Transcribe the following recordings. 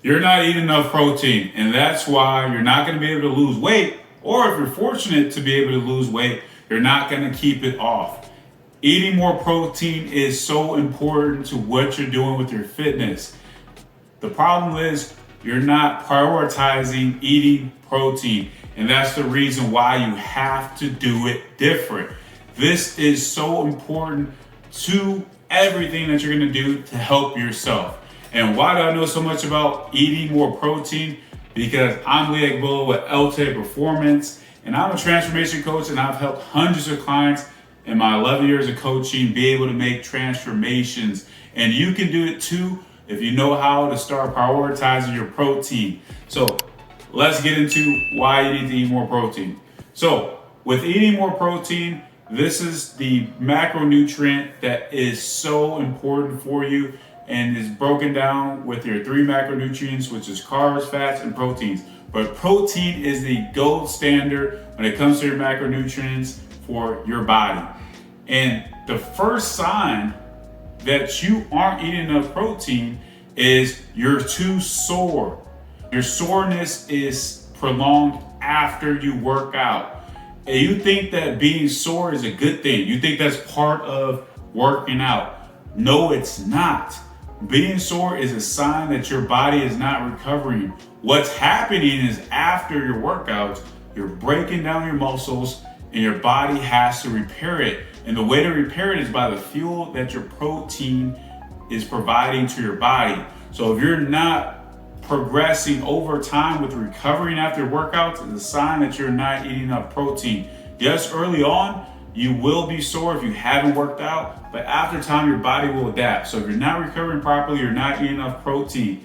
you're not eating enough protein, and that's why you're not going to be able to lose weight. Or if you're fortunate to be able to lose weight, you're not going to keep it off. Eating more protein is so important to what you're doing with your fitness. The problem is you're not prioritizing eating protein, and that's the reason why you have to do it different. This is so important to everything that you're going to do to help yourself. And why do I know so much about eating more protein? Because I'm Lee Agbola with LTA Performance, and I'm a transformation coach, and I've helped hundreds of clients in my 11 years of coaching be able to make transformations. And you can do it too if you know how to start prioritizing your protein. So let's get into why you need to eat more protein. So with eating more protein, this is the macronutrient that is so important for you and is broken down with your 3 macronutrients, which is carbs, fats, and proteins. But protein is the gold standard when it comes to your macronutrients for your body. And the first sign that you aren't eating enough protein is you're too sore. Your soreness is prolonged after you work out. And you think that being sore is a good thing. You think that's part of working out. No, it's not. Being sore is a sign that your body is not recovering. What's happening is after your workouts, you're breaking down your muscles and your body has to repair it. And the way to repair it is by the fuel that your protein is providing to your body. So if you're not progressing over time with recovering after workouts, it's a sign that you're not eating enough protein. Yes, early on, you will be sore if you haven't worked out, but after time, your body will adapt. So if you're not recovering properly, you're not eating enough protein.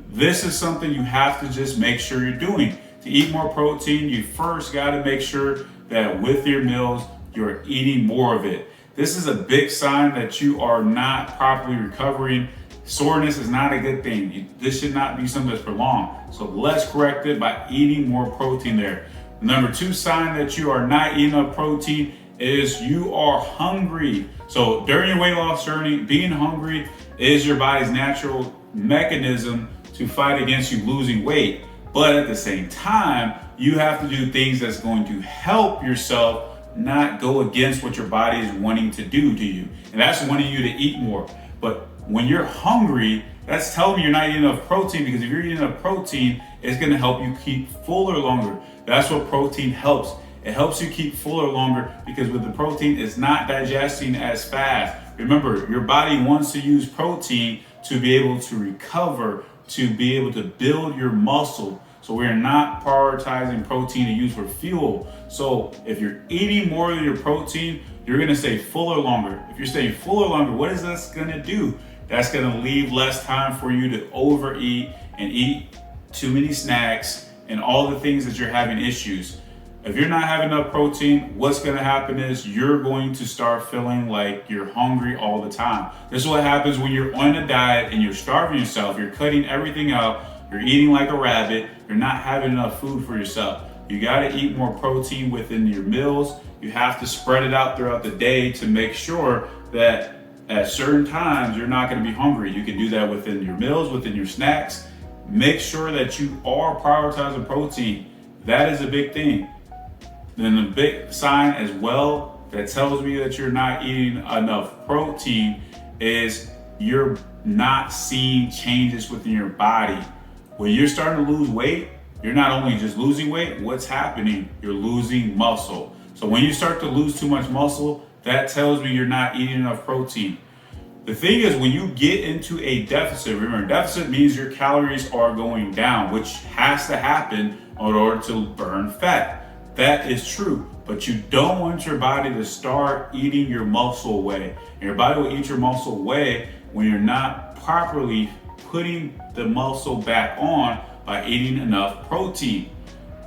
This is something you have to just make sure you're doing. To eat more protein, you first got to make sure that with your meals, you're eating more of it. This is a big sign that you are not properly recovering. Soreness is not a good thing. This should not be something that's prolonged. So let's correct it by eating more protein there. Number 2 sign that you are not eating enough protein is you are hungry. So during your weight loss journey, being hungry is your body's natural mechanism to fight against you losing weight. But at the same time, you have to do things that's going to help yourself not go against what your body is wanting to do to you. And that's wanting you to eat more. But when you're hungry, that's telling me you're not eating enough protein, because if you're eating enough protein, it's going to help you keep fuller longer. That's what protein helps. It helps you keep fuller longer because with the protein, it's not digesting as fast. Remember, your body wants to use protein to be able to recover, to be able to build your muscle. So we're not prioritizing protein to use for fuel. So if you're eating more of your protein, you're gonna stay fuller longer. If you're staying fuller longer, what is this gonna do? That's gonna leave less time for you to overeat and eat too many snacks and all the things that you're having issues. If you're not having enough protein, what's gonna happen is you're going to start feeling like you're hungry all the time. This is what happens when you're on a diet and you're starving yourself. You're cutting everything out. You're eating like a rabbit. You're not having enough food for yourself. You gotta eat more protein within your meals. You have to spread it out throughout the day to make sure that at certain times you're not gonna be hungry. You can do that within your meals, within your snacks. Make sure that you are prioritizing protein. That is a big thing. Then the big sign as well that tells me that you're not eating enough protein is you're not seeing changes within your body. When you're starting to lose weight, you're not only just losing weight, what's happening? You're losing muscle. So when you start to lose too much muscle, that tells me you're not eating enough protein. The thing is, when you get into a deficit, remember, deficit means your calories are going down, which has to happen in order to burn fat. That is true, but you don't want your body to start eating your muscle away. And your body will eat your muscle away when you're not properly putting the muscle back on by eating enough protein.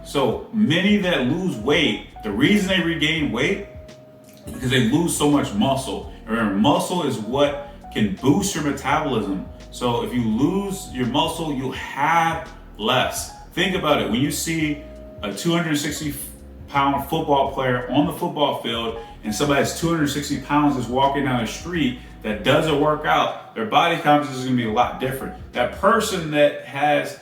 So many that lose weight, the reason they regain weight is because they lose so much muscle. Remember, muscle is what can boost your metabolism. So if you lose your muscle, you'll have less. Think about it. When you see a 260-pound football player on the football field and somebody that's 260 pounds is walking down the street, that doesn't work out, their body composition is going to be a lot different. That person that has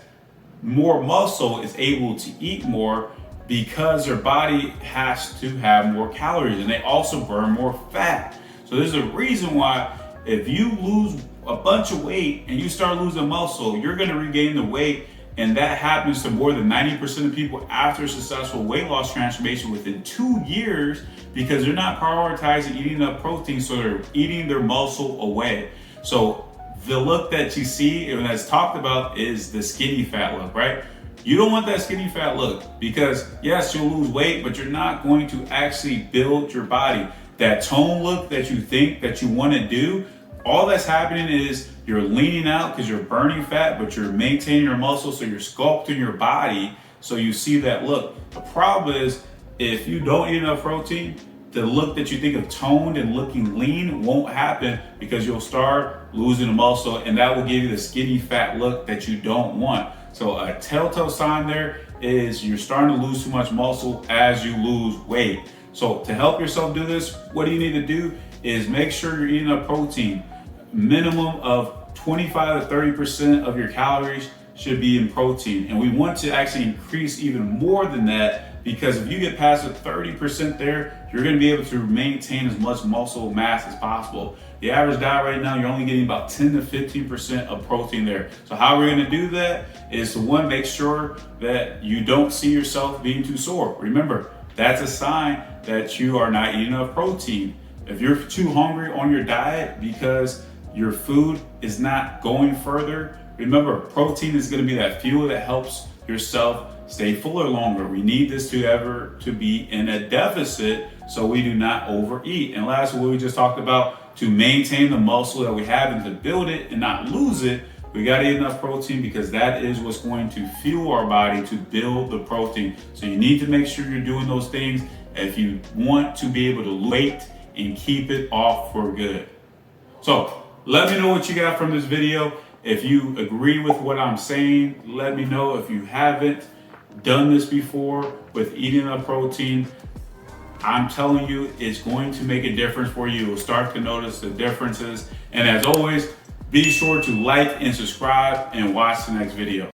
more muscle is able to eat more because their body has to have more calories, and they also burn more fat. So there's a reason why if you lose a bunch of weight and you start losing muscle, you're going to regain the weight. And that happens to more than 90% of people after successful weight loss transformation within 2 years, because they're not prioritizing eating enough protein, so they're eating their muscle away. So the look that you see and that's talked about is the skinny fat look, right? You don't want that skinny fat look, because yes, you'll lose weight, but you're not going to actually build your body. That tone look that you think that you want to do, all that's happening is you're leaning out because you're burning fat, but you're maintaining your muscle, so you're sculpting your body so you see that look. The problem is, if you don't eat enough protein, the look that you think of toned and looking lean won't happen, because you'll start losing the muscle, and that will give you the skinny fat look that you don't want. So a telltale sign there is you're starting to lose too much muscle as you lose weight. So to help yourself do this, what do you need to do is make sure you're eating enough protein. Minimum of 25 to 30% of your calories should be in protein. And we want to actually increase even more than that, because if you get past the 30% there, you're going to be able to maintain as much muscle mass as possible. The average diet right now, you're only getting about 10 to 15% of protein there. So how we're going to do that is to, one, make sure that you don't see yourself being too sore. Remember, that's a sign that you are not eating enough protein. If you're too hungry on your diet because your food is not going further, remember, protein is going to be that fuel that helps yourself stay fuller longer. We need this to be in a deficit so we do not overeat. And lastly, what we just talked about, to maintain the muscle that we have and to build it and not lose it, we got to eat enough protein, because that is what's going to fuel our body to build the protein. So you need to make sure you're doing those things if you want to be able to lose weight and keep it off for good. So let me know what you got from this video. If you agree with what I'm saying, let me know. If you haven't done this before with eating enough protein, I'm telling you, it's going to make a difference for you. You'll start to notice the differences. And as always, be sure to like and subscribe and watch the next video.